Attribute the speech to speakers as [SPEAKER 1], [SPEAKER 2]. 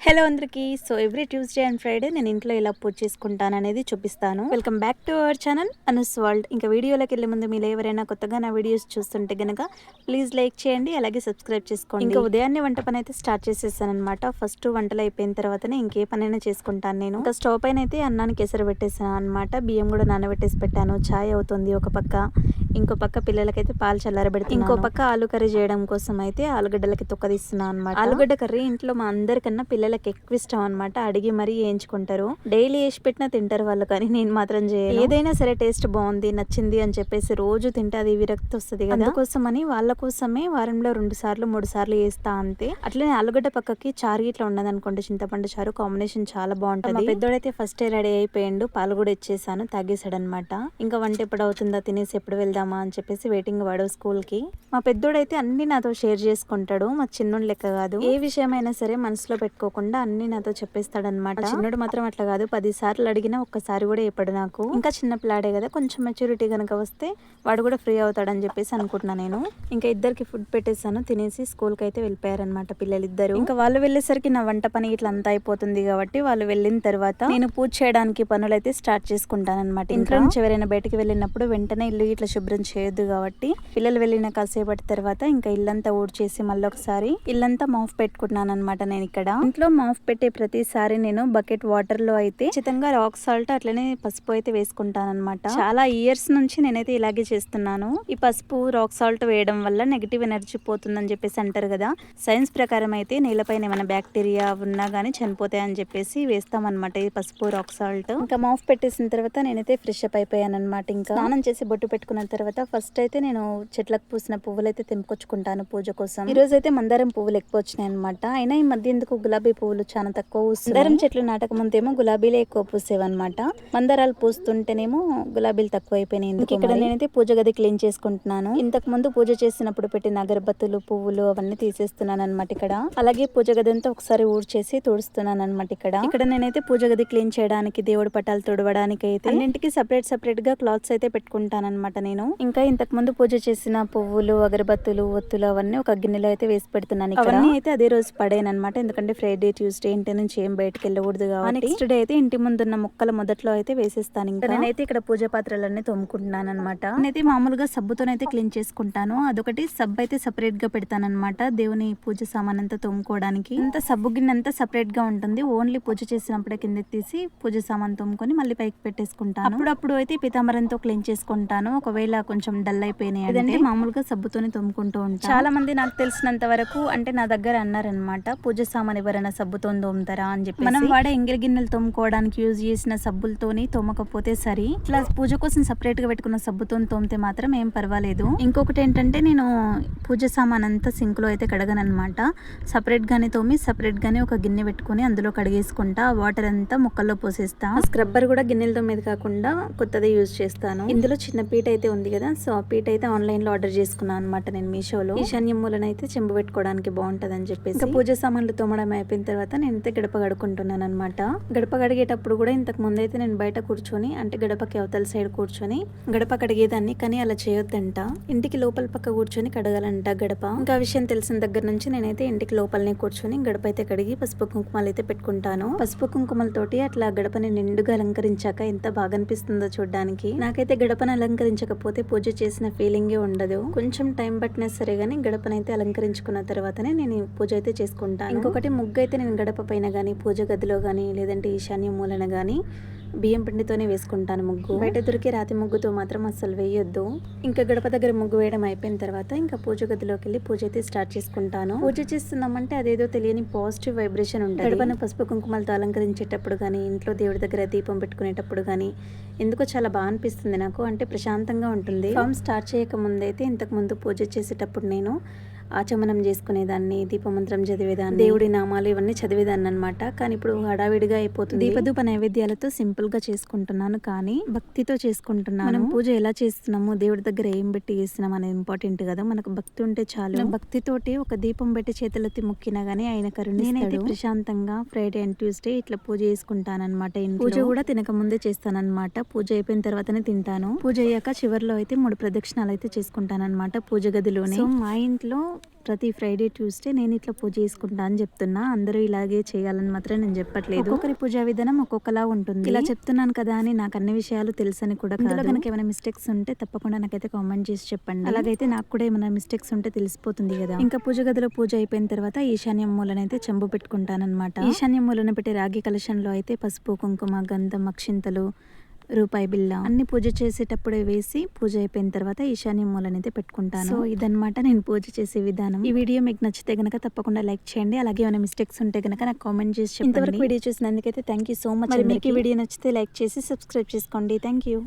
[SPEAKER 1] Hello అందరికీ. So every Tuesday and Friday నేను ఇంట్లో ఎలా పూజ చేసుకుంటాను అనేది చూపిస్తాను. Welcome back to our channel Anu's world. ఇంకా వీడియోలోకి వెళ్ళే ముందు మీరు ఎవరైనా కొత్తగా నా వీడియోస్ చూస్తుంటే గనక ప్లీజ్ లైక్ చేయండి, అలాగే సబ్స్క్రైబ్ చేసుకోండి. ఇంకా ఉదయాన్నే వంట పని అయితే స్టార్ట్ చేసేసాను అనమాట. ఫస్ట్ వంటలు అయిపోయిన తర్వాతనే ఇంకే పనైనా చేసుకుంటాను నేను. ఇంకా స్టవ్ పైన అయితే అన్నానికి ఎసరు పెట్టేసాను అనమాట. బియ్యం కూడా నానబెట్టేసి పెట్టాను. ఛాయ్ అవుతుంది ఒక పక్క, ఇంకో పక్క పిల్లలకైతే పాలు చల్లారబెడుతున్నాను. ఇంకో పక్క ఆలు కర్రీ చేయడం కోసం అయితే ఆలుగడ్డలకి తొక్కదీస్తున్నాను అనమాట. ఆలుగడ్డ కర్రీ ఇంట్లో మా అందరికన్నా పిల్లలకి ఎక్కువ ఇష్టం అనమాట. అడిగి మరీ వేయించుకుంటారు. డైలీ వేసి పెట్టినా తింటారు వాళ్ళు, కానీ నేను మాత్రం చేయను. ఏదైనా సరే టేస్ట్ బాగుంది, నచ్చింది అని చెప్పేసి రోజు తింటే అది విరక్తి వస్తుంది కదా. అందుకోసమని వాళ్ళ కోసమే వారంలో 2 సార్లు 3 సార్లు వేస్తా అంతే. అట్లనే ఆలుగడ్డ పక్కకి చారు ఇట్లా ఉండదు అనుకోండి, చింతపండు చారు కాంబినేషన్ చాలా బాగుంటుంది. పెద్దోడైతే ఫస్ట్ రెడీ అయిపోయిండు, పాలు కూడా ఇచ్చేసాను, తాగేసాడు అనమాట. ఇంకా వంట ఎప్పుడు అవుతుందా, తినేసి ఎప్పుడు వెళ్దామా అని చెప్పేసి వెయిటింగ్ వాడు స్కూల్ కి. మా పెద్దోడైతే అన్ని నాతో షేర్ చేసుకుంటాడు, మా చిన్నోడు లెక్క కాదు. ఏ విషయమైనా సరే మనసులో పెట్టుకోకుండా అన్ని నాతో చెప్పేస్తాడనమాట. చిన్నోడు మాత్రం అట్లా కాదు, 10 సార్లు అడిగినా ఒక్కసారి కూడా చెప్పడు నాకు. ఇంకా చిన్న పిల్లాడే కదా, కొంచెం మెచ్యూరిటీ కనుక వస్తే వాడు కూడా ఫ్రీ అవుతాడని చెప్పేసి అనుకుంటున్నా నేను. ఇంకా ఇద్దరికి ఫుడ్ పెట్టేసాను, తినేసి స్కూల్ కి అయితే వెళ్ళిపోయారనమాట పిల్లలిద్దరు. ఇంకా వాళ్ళు వెళ్ళేసరికి నా వంట పని ఇట్లా అంతా అయిపోతుంది కాబట్టి వాళ్ళు వెళ్ళిన తర్వాత నేను పూజ చేయడానికి పనులు అయితే స్టార్ట్ చేసుకుంటాను అనమాట. ఇంట్లో నుంచి ఎవరైనా బయటకు వెళ్ళినప్పుడు వెంటనే ఇల్లు ఇట్లా శుభ్రం చేయొద్దు కాబట్టి పిల్లలు వెళ్ళిన కాసేపటి తర్వాత ఇంకా ఇల్లంతా ఊడ్చేసి మళ్ళీ ఒకసారి ఇల్లంతా మాఫ్ పెట్టుకుంటున్నాను అనమాట. నేను ఇక్కడ ఇంట్లో మాఫ్ పెట్టే ప్రతిసారి నేను బకెట్ వాటర్ లో అయితే ఖచ్చితంగా రాక్ సాల్ట్ అట్లనే పసుపు అయితే వేసుకుంటాను అనమాట. చాలా ఇయర్స్ నుంచి నేనైతే ఇలాగే చేస్తున్నాను. ఈ పసుపు రాక్ సాల్ట్ వేయడం వల్ల నెగిటివ్ ఎనర్జీ పోతుందని చెప్పేసి అంటారు కదా. సైన్స్ ప్రకారం అయితే నేలపైన ఏమైనా బ్యాక్టీరియా ఉన్నా గానీ చనిపోతాయి అని చెప్పేసి వేస్తాం అనమాట ఈ పసుపు రాక్ సాల్ట్. ఇంకా మాఫ్ పెట్టేసిన తర్వాత నేనైతే ఫ్రెష్ అప్ అయిపోయాను అనమాట. ఇంకా స్నానం చేసి బొట్టు పెట్టుకున్న తర్వాత ఫస్ట్ అయితే నేను చెట్లకు పూసిన పువ్వులు అయితే తెంపుకొచ్చుకుంటాను పూజ కోసం. ఈ రోజు అయితే మందారం పువ్వులు ఎక్కువ వచ్చినాయి అనమాట. అయినా ఈ మధ్య ఎందుకు గులాబీ పువ్వులు చాలా తక్కువ పూస్తున్నాయి. మందారం చెట్లు నాటక ముందేమో గులాబీలే ఎక్కువ పూసేవన్నమాట. మందారాలు పూస్తుంటేనేమో గులాబీలు తక్కువ అయిపోయినాయి. ఇక్కడ నేనైతే పూజ గది క్లీన్ చేసుకుంటున్నాను. ఇంతకు ముందు పూజ చేసినప్పుడు పెట్టిన అగరబత్తులు, పువ్వులు అవన్నీ తీసేస్తున్నాను అనమాట ఇక్కడ. అలాగే పూజ గది అంతా ఒకసారి ఊడ్చేసి తుడుస్తున్నాను అనమాట. ఇక్కడ నేనైతే పూజ గది క్లీన్ చేయడానికి, దేవుడి పటాలు తుడవడానికి అయితే అన్నింటికి సపరేట్ గా క్లాత్స్ అయితే పెట్టుకుంటాను అనమాట నేను. ఇంకా ఇంతకు ముందు పూజ చేసిన పువ్వులు, అగరబత్తులు, ఒత్తులు అవన్నీ ఒక గిన్నెలో అయితే వేసి పెడుతున్నాను. అవన్నీ అయితే అదే రోజు పడేను అనమాట. ఎందుకంటే ఫ్రైడే, ట్యూస్డే ఇంటి నుంచి ఏం బయటకు వెళ్ళకూడదు కాబట్టి నెక్స్ట్ డే అయితే ఇంటి ముందున్న మొక్కల మొదట్లో అయితే వేసేస్తాను. ఇంకా నేనైతే ఇక్కడ పూజ పాత్రలన్నీ తోముకుంటున్నాను అనమాట. నేనైతే మామూలుగా సబ్బుతోనైతే క్లీన్ చేసుకుంటాను. అదొకటి సబ్బు అయితే సపరేట్ గా పెడతాను అనమాట. దేవుని పూజ సామాన్ అంతా తోముకోవడానికి. ఇంత సబ్బు గిన్నె అంతా సపరేట్ గా ఉంటుంది. ఓన్లీ పూజ చేసినప్పుడే కిందకి తీసి పూజ సామాన్ తోముకొని మళ్ళీ పైకి పెట్టేసుకుంటాను. అప్పుడప్పుడు అయితే పీతాంబరంతో క్లీన్ చేసుకుంటాను. ఒకవేళ కొంచెం డల్ అయిపోయినాయి అంటే మామూలుగా సబ్బుతోనే తోముకుంటూ ఉంటాను. చాలా మంది నాకు తెలిసినంత వరకు అంటే నా దగ్గర అన్నారనమాట, పూజ సామాన్ ఎవరైనా సబ్బుతో తోముతారా అని చెప్పి. మనం వాడే ఎంగిలి గిన్నెలు తోముకోవడానికి యూజ్ చేసిన సబ్బులతోని తోమకపోతే సరి. ఇట్లా పూజ కోసం సపరేట్ గా పెట్టుకున్న సబ్బుతో తోమితే మాత్రం ఏం పర్వాలేదు. ఇంకొకటి ఏంటంటే నేను పూజ సామాన్ అంతా సింక్ లో అయితే కడగనమాట. సపరేట్ గానే తోమి సపరేట్ గానే ఒక గిన్నె పెట్టుకుని అందులో కడిగేసుకుంటా. వాటర్ అంతా మొక్కల్లో పోసేస్తా. స్క్రబ్బర్ కూడా గిన్నెల తోమేది కాకుండా కొత్తది యూజ్ చేస్తాను. ఇందులో చిన్న పీట అయితే ఉంది కదా, సో ఆ పీట అయితే ఆన్లైన్ లో ఆర్డర్ చేసుకున్నాను అనమాట నేను మీషోలో. ఈశాన్యం మూలనైతే చెంబు పెట్టుకోవడానికి బాగుంటది అని చెప్పేసి. పూజ సామాన్లు తోమడం అయిపోయిన తర్వాత నేనైతే గడప కడుక్కుంటున్నాను అనమాట. గడప కడిగేటప్పుడు కూడా ఇంతకు ముందు అయితే నేను బయట కూర్చొని, అంటే గడపకి అవతల సైడ్ కూర్చొని గడప కడిగేదాన్ని, కానీ అలా చేయొద్దంట. ఇంటికి లోపల పక్క కూర్చొని కడగాలంట గడప. ఇంకా విషయం తెలిసిన దగ్గర నుంచి నేనైతే ఇంటికి లోపలనే కూర్చొని గడప అయితే కడిగి పసుపు కుంకుమలు అయితే పెట్టుకుంటాను. పసుపు కుంకుమలతోటి అట్లా గడపని నిండుగా అలంకరించాక ఎంత బాగా అనిపిస్తుందో చూడడానికి. నాకైతే గడపను అలంకరించకపోతే పూజ చేసిన ఫీలింగే ఉండదు. కొంచెం టైం పట్టినా సరే గానీ గడపనైతే అలంకరించుకున్న తర్వాతనే నేను పూజ అయితే చేసుకుంటాను. ఇంకొకటి ముగ్గు అయితే నేను గడప పైన గానీ, పూజ గదిలో గానీ, లేదంటే ఈశాన్య మూలన గానీ బియ్యం పిండితోనే వేసుకుంటాను ముగ్గు. బయట దొరికే రాతి ముగ్గుతో మాత్రం అస్సలు వేయొద్దు. ఇంకా గడప దగ్గర ముగ్గు వేయడం అయిపోయిన తర్వాత ఇంకా పూజ గదిలోకి వెళ్ళి పూజ అయితే స్టార్ట్ చేసుకుంటాను. పూజ చేస్తున్నామంటే అదేదో తెలియని పాజిటివ్ వైబ్రేషన్ ఉంటుంది. గడపను పసుపు కుంకుమలతో అలంకరించేటప్పుడు కానీ, ఇంట్లో దేవుడి దగ్గర దీపం పెట్టుకునేటప్పుడు కానీ ఎందుకో చాలా బాగా అనిపిస్తుంది నాకు. అంటే ప్రశాంతంగా ఉంటుంది. ఫామ్ స్టార్ట్ చేయక ముందైతే ఇంతకు ముందు పూజ చేసేటప్పుడు నేను ఆచమనం చేసుకునేదాన్ని, దీపమంత్రం చదివేదాన్ని, దేవుడి నామాలు ఇవన్నీ చదివేదాన్ని అనమాట. కానీ ఇప్పుడు హడావిడిగా అయిపోతుంది. దీపధూప నైవేద్యాలతో సింపుల్ గా చేసుకుంటున్నాను, కానీ భక్తితో చేసుకుంటున్నాను. మనం పూజ ఎలా చేస్తున్నాము, దేవుడి దగ్గర ఏం పెట్టి చేస్తున్నాం అనేది ఇంపార్టెంట్ కదా. మనకు భక్తి ఉంటే చాలు. భక్తితోటి ఒక దీపం పెట్టి చేతులెత్తి మొక్కినా గానీ ఆయన కరుణిస్తాడు. నేనైతే ప్రశాంతంగా ఫ్రైడే అండ్ ట్యూస్డే ఇట్లా పూజ చేసుకుంటాను అనమాట. పూజ కూడా తినక ముందే చేస్తానన్నమాట. పూజ అయిపోయిన తర్వాతనే తింటాను. పూజ అయ్యాక చివరిలో అయితే 3 ప్రదక్షిణాలు అయితే చేసుకుంటాను అనమాట పూజ గదిలోనే. సో మా ఇంట్లో ప్రతి ఫ్రైడే ట్యూస్డే నేను ఇట్లా పూజ చేసుకుంటా అని చెప్తున్నా. అందరూ ఇలాగే చేయాలని మాత్రం నేను చెప్పట్లేదు. ఒక్కొక్కరి పూజా విధానం ఒక్కొక్కలా ఉంటుంది. ఇలా చెప్తున్నాను కదా అని నాకు అన్ని విషయాలు తెలుసని కూడా కాదు. ఇందులో కనుక ఏమైనా మిస్టేక్స్ ఉంటే తప్పకుండా నాకైతే కామెంట్ చేసి చెప్పండి. అలాగైతే నాకు కూడా ఏమైనా మిస్టేక్స్ ఉంటే తెలిసిపోతుంది కదా. ఇంకా పూజ గదిలో పూజ అయిపోయిన తర్వాత ఈశాన్యం మూలనైతే చెంబు పెట్టుకుంటానన్నమాట. ఈశాన్యం మూలన పెట్టే రాగి కలశంలో అయితే పసుపు, కుంకుమ, గంధం, అక్షింతలు, రూపాయి బిళ్ళ అన్ని పూజ చేసేటప్పుడే వేసి పూజ అయిపోయిన తర్వాత ఈశాన్యం మూలనైతే పెట్టుకుంటాను. సో ఇదన్నమాట నేను పూజ చేసే విధానం. ఈ వీడియో మీకు నచ్చితే గనక తప్పకుండా లైక్ చేయండి. అలాగే ఏమైనా మిస్టేక్స్ ఉంటే గనక నాకు కామెంట్ చేసి చెప్పండి. ఇంతవరకు వీడియో చూసినందుకైతే థ్యాంక్ యూ సో మచ్. మీకు ఈ వీడియో నచ్చితే లైక్ చేసి సబ్స్క్రైబ్ చేసుకోండి. Thank you.